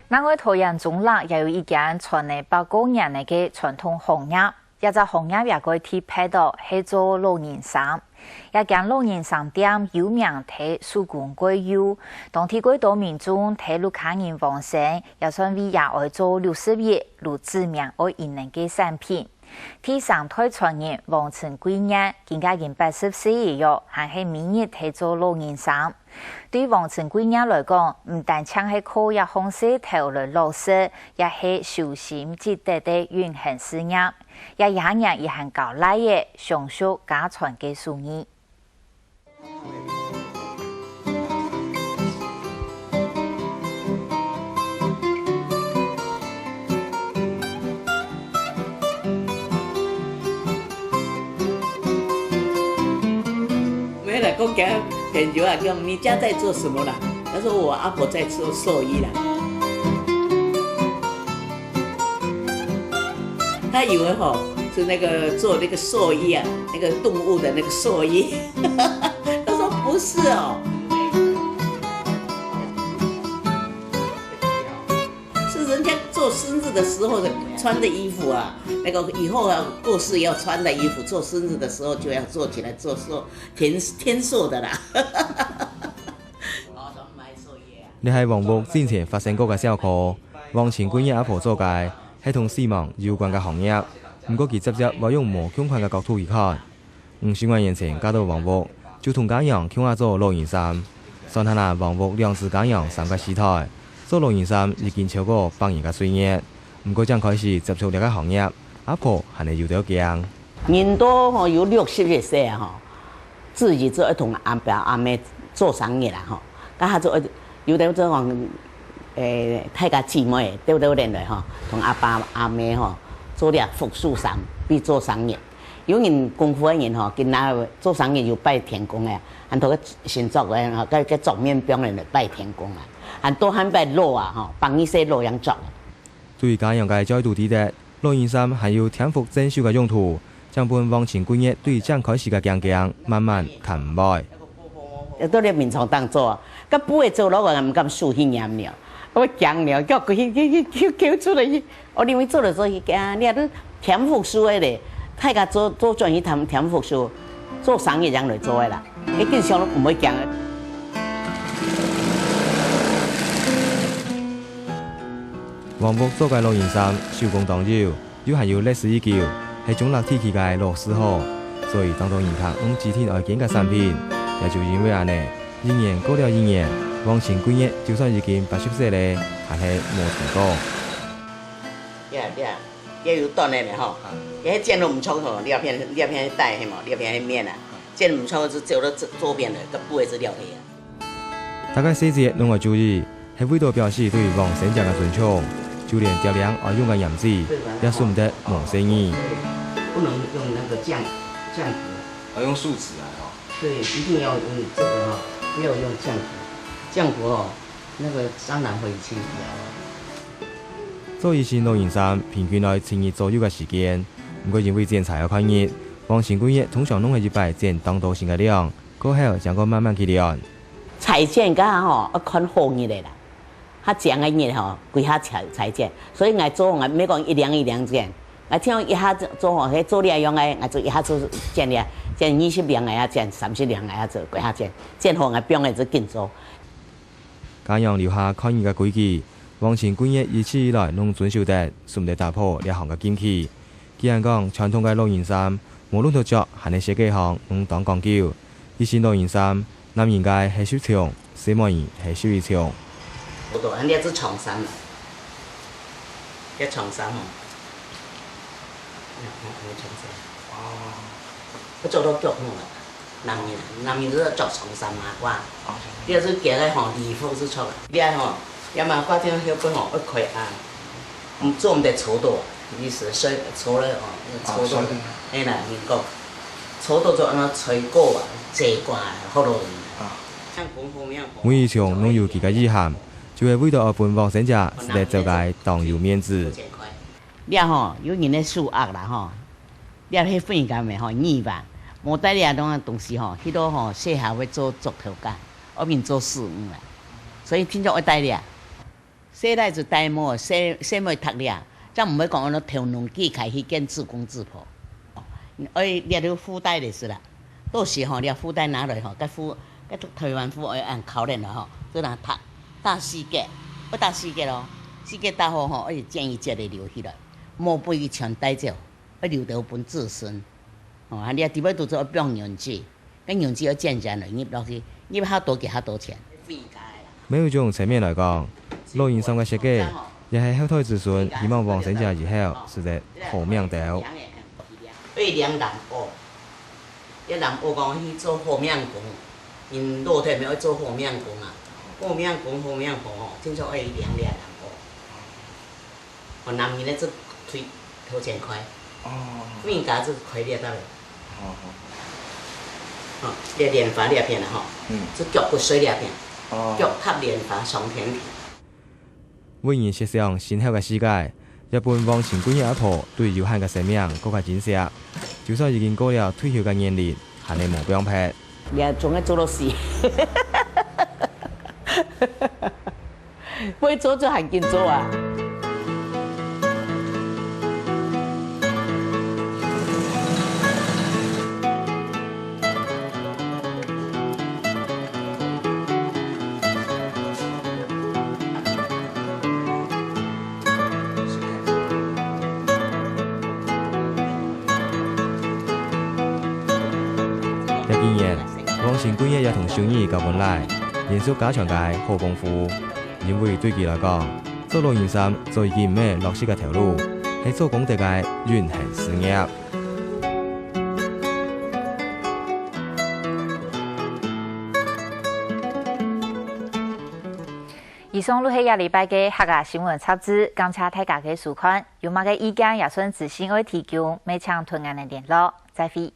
咱个桃园中啦，也有一间传了百多年的个传统行业，一只行业也个贴牌到是做老人衫。一间老人衫店有名的手工贵优，当天几多民众睇路客人旺盛，也算为也爱做60月如知名而引人的产品。第三代传人王成贵爷，今家近80岁以上，还是每日睇做老人衫。对王成贵爷来讲，唔但像是靠一方式头来落实，也是修心积德的永恒事业。也一行人也很高来的，享受家传嘅手艺。没了，公家很久啊，叫你家在做什么啦？他说我阿婆在做兽医啦。他以为吼是那个做那个兽医啊，那个动物的那个兽医。他说不是哦，是人家做生日的时候穿的衣服啊，那个以后啊过世要穿的衣服，做生日的时候就要做起来做寿天寿的啦。你喺王屋之前發生過嘅小可，王前官爺阿婆做嘅係同死亡有關嘅行業，唔過佢直接話用無相關嘅角度去看。50萬年前嫁到王屋，就同家樣向下做老人衫，算下那王屋兩次家樣3個時代，做老人衫已經超過100年嘅歲月。唔過將開始接觸呢個行業，阿婆係你有啲驚。人都吼有60幾歲啊，吼，自己做一同阿爸阿妹做生意啦，吼，咁下做有啲做講大家姊妹對連來吼，同阿爸阿妹吼做啲服飾衫，比做生意。有人功夫嘅人吼，見那做生意要拜天公嘅，很多個新作嘅吼，個做面餅人嚟拜天公啊，很多很拜路啊，吼，幫一些路人做。對家樣嘅再度指出，老人衫係要添服珍惜嘅用途，將本往前官爺對將開始嘅驚慢慢看唔開。都咧面床當做，咁不會做落個唔敢數氣驗了，我驚了，叫佢出嚟，我認為做嚟做去驚，你都添服書嘅咧，大家做轉去添服書，做生意人嚟做嘅啦，你經常都唔會驚。王屋做嘅老人衫手工當要，又係要歷史已久，係中立天氣嘅老師號，所以當到人客用幾天外見嘅產品。也就因為安尼，一年過了一年，王前官爺就算已經80歲咧，還係冇停過。也有鍛鍊的吼，也剪都唔錯吼，兩片帶係嘛，兩片面啊，剪唔錯就做到左邊的，個部位是了嘅。大概細節攏要注意，係為咗表示對王先生嘅尊重，就連調亮愛用嘅鹽字也捨唔得冇生意。不能用那個醬骨，要用樹脂啊。對，一定要用這個哈，不要用漿糊。漿糊哦，那個蟑螂會去咬。做以前老人衫平均來1日左右嘅時間，唔過因為剪裁要看熱，王前官爺通常攏係100剪當到成嘅量，過後將佢慢慢去練。裁剪噶吼，要看好熱的啦，較長嘅熱吼，規下裁剪，所以我做我唔係講一兩剪，我聽一下做吼，迄做了用嘅，我做一下做剪了。剪20兩個也剪，30兩個也做，幾下剪好我變嘅就緊做。家樣留下看熱嘅規矩，王前官爺一直以來攏遵守得，唔得打破呢行嘅禁忌。既然講傳統嘅老人衫，無論套着還係設計行，攏當講究。以前老人衫，男人嘅係少長，小妹人係少一長。好多，人哋做長衫，一長衫哦，長衫。我做到腳好啦，男人都做長衫嘛，哇！你要是夾個吼衣服是錯啦，你啊吼，要麼掛條迄本吼一塊啊，唔做唔得粗度，意思水粗了哦，粗度，哎啦，你講粗度就安怎吹過啊，借掛好多人。每一場攏有佢嘅意涵，就係為咗本王先者是嚟做嘅當有面子。你啊吼，有人咧數額啦吼。你迄份工咪吼2萬，冇得你啊種東西吼，迄個吼細下要做足頭家，後面做4、5啦，所以聽咗我帶你啊洗来就呆毛，洗袂脱了，则毋要讲安尼挑两支开去建自攻自破。捏了腹带就是啦，到时吼捏腹带拿来吼，甲推完腹按烤练了吼，做人打四格，要打四格咯，四格打好吼，要煎一节的留起来，莫不伊全带走，要留到本自身。哦，啊，你啊，伫尾都做要用杨枝，跟杨枝要渐渐来入落去，入较多给较多钱。每一种层面来讲，露营衫嘅设计，也係後台之順，希望完成者以後是個好命條。對兩南屋，一南屋講去做好命工，因露台咪要做好命工啊，好命工吼，正常要兩南屋。我男人咧做推頭前開，面家做開裂得嘞。哦，裂連髮裂片啦吼，做腳骨水裂片，腳塌連髮雙片片。為然設想新後嘅世界，日本往前幾年阿婆對有限嘅生命更加珍惜，就算已經過了退休嘅年齡，還係無變撇。你啊，總係做到死，會做就還緊做啊！往前幾日也同小兒交本來，延續加強嘅好功夫。因為對佢來講，做露營衫就已經唔係落實嘅條路，係做工地嘅遠行事業。以上錄係一禮拜嘅客家新聞雜誌，感謝大家嘅收看。有乜嘅意見也想自行愛提供，每場同樣嘅聯絡，再會。